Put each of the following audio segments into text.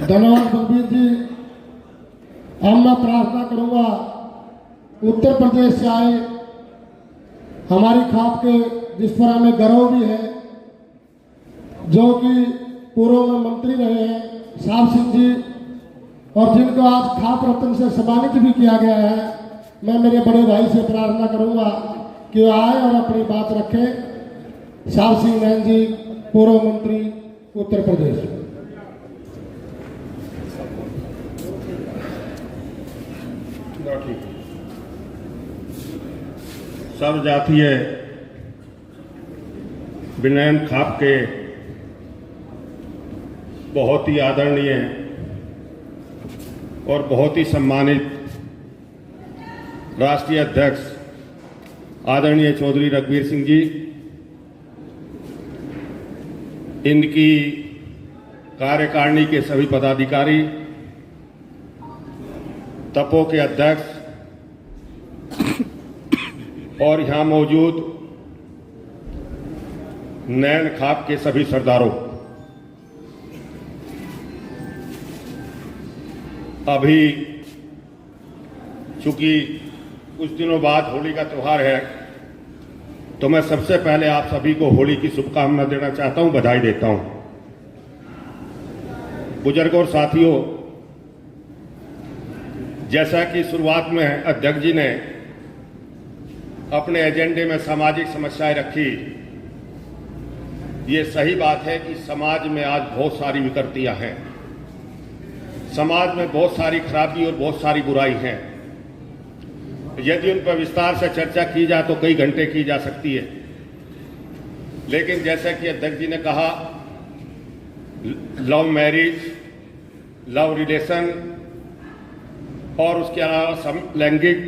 धन्यवाद बलबीर जी। अब मैं प्रार्थना करूंगा उत्तर प्रदेश से आए हमारी खाप के, जिस पर हमें गर्व भी है, जो कि पूर्व में मंत्री रहे हैं साहब सिंह जी, और जिनको आज खाप रत्न से सम्मानित भी किया गया है। मैं मेरे बड़े भाई से प्रार्थना करूंगा कि वो आए और अपनी बात रखें। साहब सिंह नैन जी, पूर्व मंत्री उत्तर प्रदेश। सर्व जातीय विनयन खाप के बहुत ही आदरणीय और बहुत ही सम्मानित राष्ट्रीय अध्यक्ष आदरणीय चौधरी रघुवीर सिंह जी, इनकी कार्यकारिणी के सभी पदाधिकारी, तपो के अध्यक्ष और यहां मौजूद नैन खाप के सभी सरदारों, अभी चूंकि कुछ दिनों बाद होली का त्यौहार है, तो मैं सबसे पहले आप सभी को होली की शुभकामना देना चाहता हूं, बधाई देता हूं। बुजुर्गों और साथियों, जैसा कि शुरुआत में अध्यक्ष जी ने अपने एजेंडे में सामाजिक समस्याएं रखी, ये सही बात है कि समाज में आज बहुत सारी विकृतियां हैं, समाज में बहुत सारी खराबी और बहुत सारी बुराई हैं। यदि उन पर विस्तार से चर्चा की जाए तो कई घंटे की जा सकती है, लेकिन जैसा कि अध्यक्ष जी ने कहा, लव मैरिज, लव रिलेशन और उसके अलावा लैंगिक,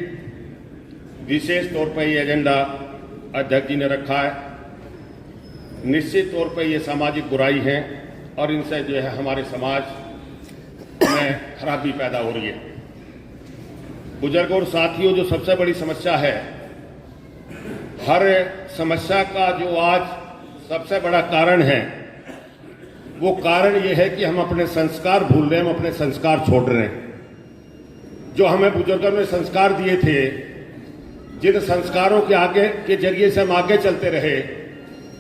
विशेष तौर पर यह एजेंडा अध्यक्ष जी ने रखा है। निश्चित तौर पर यह सामाजिक बुराई है और इनसे जो है हमारे समाज में खराबी पैदा हो रही है। बुजुर्गों और साथियों, जो सबसे बड़ी समस्या है, हर समस्या का जो आज सबसे बड़ा कारण है, वो कारण ये है कि हम अपने संस्कार भूल रहे हैं, हम अपने संस्कार छोड़ रहे हैं। जो हमें बुजुर्गों ने संस्कार दिए थे, जिन संस्कारों के आगे के जरिए से हम आगे चलते रहे,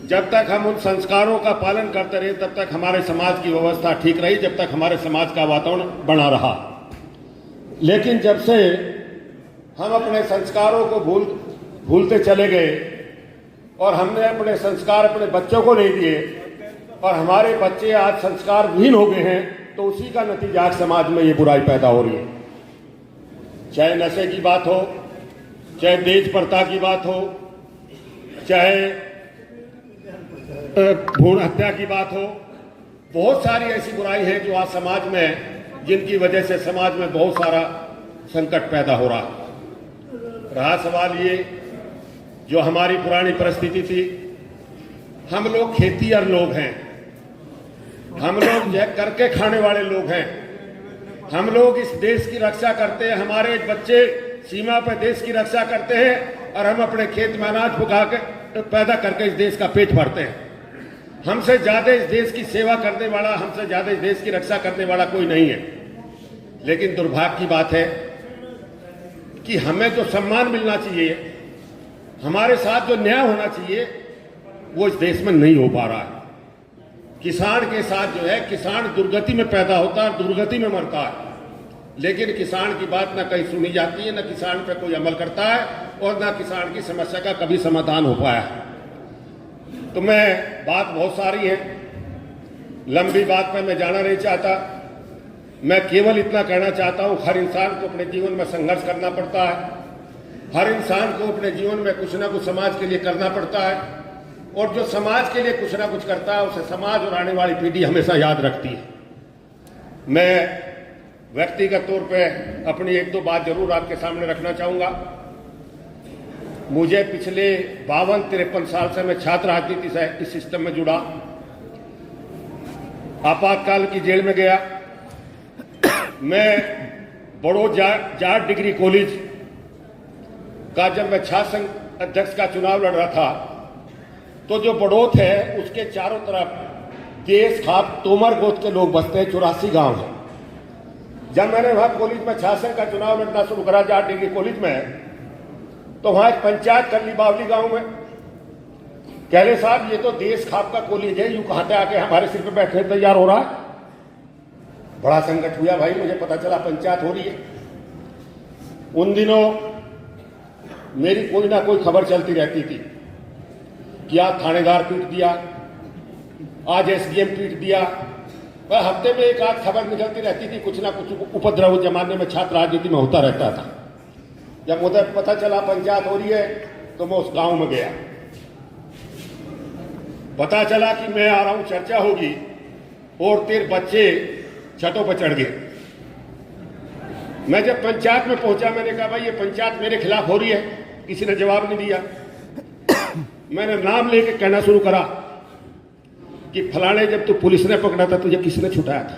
जब तक हम उन संस्कारों का पालन करते रहे तब तक हमारे समाज की व्यवस्था ठीक रही, जब तक हमारे समाज का वातावरण बना रहा। लेकिन जब से हम अपने संस्कारों को भूलते चले गए और हमने अपने संस्कार अपने बच्चों को नहीं दिए और हमारे बच्चे आज संस्कार विहीन हो गए हैं, तो उसी का नतीजा आज समाज में ये बुराई पैदा हो रही है। चाहे नशे की बात हो, चाहे तेज प्रथा की बात हो, चाहे भ्रूण हत्या की बात हो, बहुत सारी ऐसी बुराई है जो आज समाज में, जिनकी वजह से समाज में बहुत सारा संकट पैदा हो रहा सवाल ये, जो हमारी पुरानी परिस्थिति थी, हम लोग खेतीहर लोग हैं, हम लोग करके खाने वाले लोग हैं, हम लोग इस देश की रक्षा करते हैं, हमारे बच्चे सीमा पर देश की रक्षा करते हैं और हम अपने खेत में अनाज पका के पैदा करके इस देश का पेट भरते हैं। हमसे ज्यादा इस देश की सेवा करने वाला, हमसे ज्यादा इस देश की रक्षा करने वाला कोई नहीं है। लेकिन दुर्भाग्य की बात है कि हमें जो सम्मान मिलना चाहिए, हमारे साथ जो न्याय होना चाहिए, वो इस देश में नहीं हो पा रहा है। किसान के साथ जो है, किसान दुर्गति में पैदा होता है, दुर्गति में मरता है, लेकिन किसान की बात ना कहीं सुनी जाती है, ना किसान पे कोई अमल करता है और ना किसान की समस्या का कभी समाधान हो पाया है। तो बात बहुत सारी है, लंबी बात पे मैं जाना नहीं चाहता। मैं केवल इतना कहना चाहता हूं, हर इंसान को अपने जीवन में संघर्ष करना पड़ता है, हर इंसान को अपने जीवन में कुछ ना कुछ समाज के लिए करना पड़ता है, और जो समाज के लिए कुछ ना कुछ करता है उसे समाज और आने वाली पीढ़ी हमेशा याद रखती है। मैं व्यक्तिगत तौर पे अपनी एक दो बात जरूर आपके सामने रखना चाहूंगा। मुझे पिछले 52-53 साल से मैं छात्र राजनीति से इस सिस्टम में जुड़ा, आपातकाल की जेल में गया। मैं बड़ौद जाट डिग्री कॉलेज का जब मैं छात्र संघ अध्यक्ष का चुनाव लड़ रहा था, तो जो बड़ौद है उसके चारों तरफ देश खाप तोमर गोत्र के लोग बसते हैं, 84 गांव हैं। जब मैंने वहां कॉलेज में शासन का चुनाव लड़ना शुरू करा जाट डिग्री कॉलेज में, तो वहां एक पंचायत कर ली बावली गांव में। कहले साहब ये तो देश खाप का कॉलेज है, यूं कहते आके हमारे सिर पे बैठने तैयार हो रहा है। बड़ा संकट हुआ भाई, मुझे पता चला पंचायत हो रही है। उन दिनों मेरी कोई ना कोई खबर चलती रहती थी कि आज थानेदार पीट दिया, आज एसडीएम पीट दिया। वह हफ्ते में एक आध खबर निकलती रहती थी, कुछ ना कुछ उपद्रव जमाने में छात्र राजनीति में होता रहता था। जब मुझे पता चला पंचायत हो रही है तो मैं उस गांव में गया। पता चला कि मैं आ रहा हूं, चर्चा होगी, और 13 बच्चे छतों पर चढ़ गए। मैं जब पंचायत में पहुंचा, मैंने कहा भाई ये पंचायत मेरे खिलाफ हो रही है। किसी ने जवाब नहीं दिया। मैंने नाम लेके कहना शुरू करा कि फलाने जब तू पुलिस ने पकड़ा था तुझे किसने छुटाया था?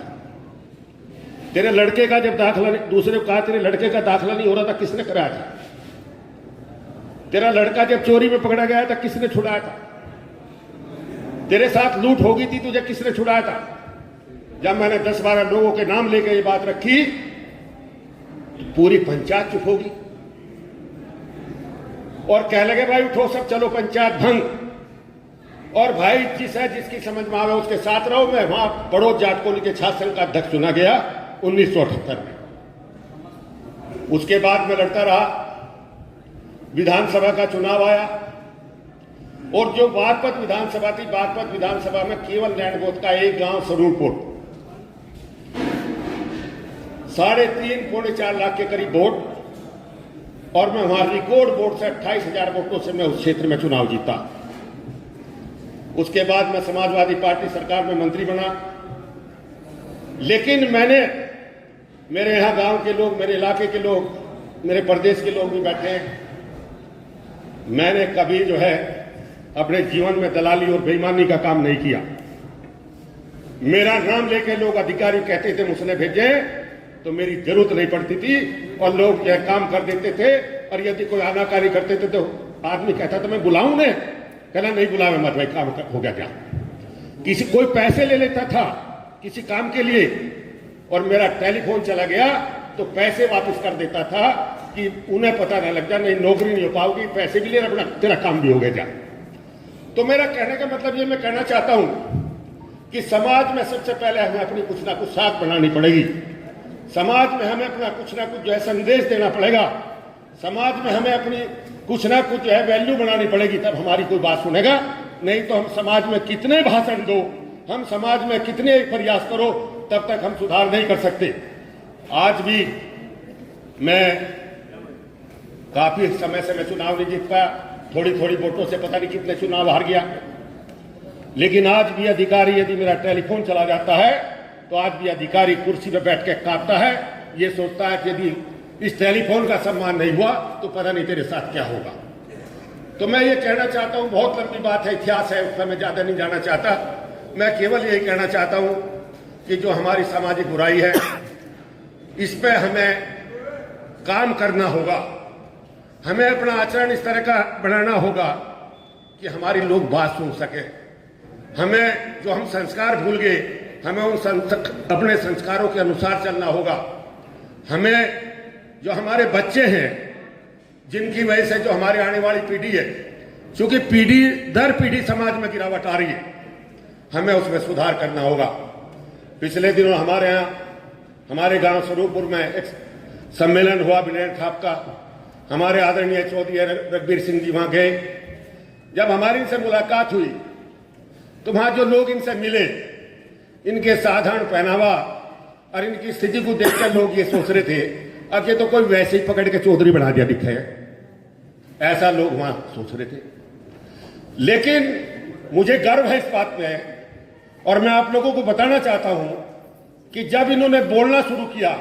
तेरे लड़के का जब दाखिला, दूसरे को कहा तेरे लड़के का दाखिला नहीं हो रहा था, किसने कराया था? तेरा लड़का जब चोरी में पकड़ा गया था किसने छुड़ाया था? तेरे साथ लूट हो गई थी, तुझे किसने छुड़ाया था? जब मैंने 10-12 लोगों के नाम लेकर ये बात रखी तो पूरी पंचायत चुप होगी और कह लगे भाई उठो सब, चलो पंचायत भंग। और भाई जिसकी समझ में आवे उसके साथ रहो। मैं वहां पड़ोस जाट कॉलोनी के शासन का अध्यक्ष चुना गया 1978 में। उसके बाद मैं लड़ता रहा, विधानसभा का चुनाव आया और जो बागपत विधानसभा थी, बागपत विधानसभा में केवल लैंडबोध का एक गांव सरूरपुर, 3.5-4 लाख के करीब वोट, और मैं वहां रिकॉर्ड वोट से 28,000 वोटों से मैं उस क्षेत्र में चुनाव जीता। उसके बाद मैं समाजवादी पार्टी सरकार में मंत्री बना। लेकिन मेरे यहां गांव के लोग, मेरे इलाके के लोग, मेरे प्रदेश के लोग भी बैठे हैं, मैंने कभी जो है अपने जीवन में दलाली और बेईमानी का काम नहीं किया। मेरा नाम लेके लोग अधिकारी कहते थे मुझसे भेजे, तो मेरी जरूरत नहीं पड़ती थी और लोग यह काम कर देते थे। और यदि कोई आनाकानी करते थे तो आदमी कहता था मैं बुलाऊं ने, कहना नहीं बुलावे मत भाई, काम हो गया क्या। किसी कोई पैसे ले लेता था किसी काम के लिए और मेरा टेलीफोन चला गया तो पैसे वापस कर देता था कि उन्हें पता ना लग जाए, नहीं नौकरी नहीं हो पाओगी, पैसे भी ले रहा, तेरा काम भी हो गया जा। तो मेरा कहने का मतलब ये मैं कहना चाहता हूं कि समाज में सबसे पहले हमें अपनी कुछ ना कुछ साख बनानी पड़ेगी। समाज में हमें अपना कुछ ना कुछ जो है संदेश देना पड़ेगा। समाज में हमें अपनी कुछ ना कुछ जो है वैल्यू बनानी पड़ेगी, तब हमारी कोई बात सुनेगा। नहीं तो हम समाज में कितने भाषण दो, हम समाज में कितने प्रयास करो, तब तक हम सुधार नहीं कर सकते। आज भी मैं काफी समय से मैं चुनाव नहीं जीत पाया, थोड़ी थोड़ी वोटों से पता नहीं कितने चुनाव हार गया। लेकिन आज भी अधिकारी यदि मेरा टेलीफोन चला जाता है तो आज भी अधिकारी कुर्सी पर बैठ के कांपता है, ये सोचता है कि यदि इस टेलीफोन का सम्मान नहीं हुआ तो पता नहीं तेरे साथ क्या होगा। तो मैं ये कहना चाहता हूं, बहुत लंबी बात है, इतिहास है, उसमें मैं ज्यादा नहीं जाना चाहता। मैं केवल यही कहना चाहता हूं कि जो हमारी सामाजिक बुराई है इस पे हमें काम करना होगा। हमें अपना आचरण इस तरह का बनाना होगा कि हमारी लोग बात सुन सके। हमें जो हम संस्कार भूल गए, हमें अपने संस्कारों के अनुसार चलना होगा। हमें जो हमारे बच्चे हैं, जिनकी वजह से जो हमारे आने वाली पीढ़ी है, क्योंकि पीढ़ी दर पीढ़ी समाज में गिरावट आ रही है, हमें उसमें सुधार करना होगा। पिछले दिनों हमारे यहाँ हमारे गांव स्वरूपपुर में एक सम्मेलन हुआ विनय खाप का। हमारे आदरणीय चौधरी रघुवीर सिंह जी वहां गए। जब हमारी इनसे मुलाकात हुई तो वहां जो लोग इनसे मिले, इनके साधारण पहनावा और इनकी स्थिति को देखकर लोग ये सोच रहे थे अब ये तो कोई वैसे ही पकड़ के चौधरी बना दिया दिखा है, ऐसा लोग वहां सोच रहे थे। लेकिन मुझे गर्व है इस बात पे और मैं आप लोगों को बताना चाहता हूं कि जब इन्होंने बोलना शुरू किया,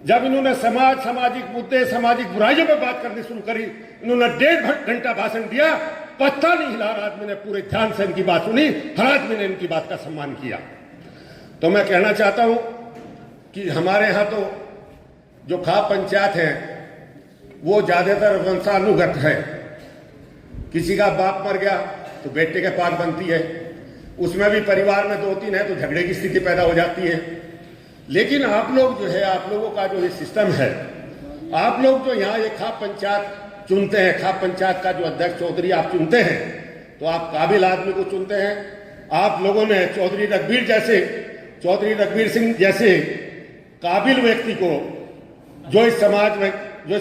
जब इन्होंने सामाजिक मुद्दे, सामाजिक बुराइयों पर बात करनी शुरू करी, इन्होंने 1.5 घंटा भाषण दिया, पत्ता नहीं हिला। हर आदमी ने पूरे ध्यान से इनकी बात सुनी, हर आदमी ने इनकी बात का सम्मान किया। तो मैं कहना चाहता हूं कि हमारे यहां तो जो खाप पंचायत है वो ज्यादातर वंशानुगत है। किसी का बाप मर गया तो बेटे के पास बनती है, उसमें भी परिवार में 2-3 है तो झगड़े की स्थिति पैदा हो जाती है। लेकिन आप लोग जो है, आप लोगों का जो ये सिस्टम है, आप लोग जो यहाँ ये खाप पंचायत चुनते हैं, खाप पंचायत का जो अध्यक्ष चौधरी आप चुनते हैं, तो आप काबिल आदमी को चुनते हैं। आप लोगों ने चौधरी रघुवीर सिंह जैसे काबिल व्यक्ति को, जो इस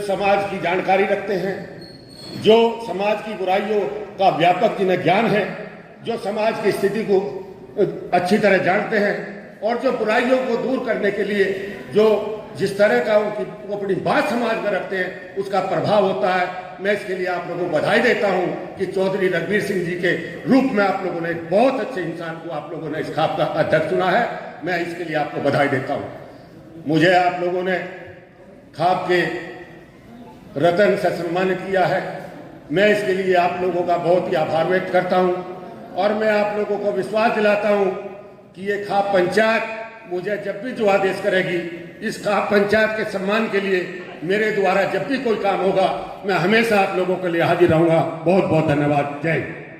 समाज की जानकारी रखते हैं, जो समाज की बुराइयों का व्यापक जिन्हें ज्ञान है, जो समाज की स्थिति को अच्छी तरह जानते हैं और जो बुराइयों को दूर करने के लिए जो जिस तरह का वो अपनी बात समाज में रखते हैं, उसका प्रभाव होता है। मैं इसके लिए आप लोगों को बधाई देता हूं कि चौधरी रघुवीर सिंह जी के रूप में आप लोगों ने एक बहुत अच्छे इंसान को आप लोगों ने इस खाप का अध्यक्ष चुना है। मैं इसके लिए आपको बधाई देता हूं। मुझे आप लोगों ने खाप के रतन से सम्मानित किया है। मैं इसके लिए आप लोगों का बहुत ही आभार व्यक्त करता हूं और मैं आप लोगों को विश्वास दिलाता हूं कि ये खाप पंचायत मुझे जब भी जो आदेश करेगी, इस खाप पंचायत के सम्मान के लिए मेरे द्वारा जब भी कोई काम होगा, मैं हमेशा आप लोगों के लिए हाजिर रहूंगा। बहुत बहुत धन्यवाद। जय हिंद।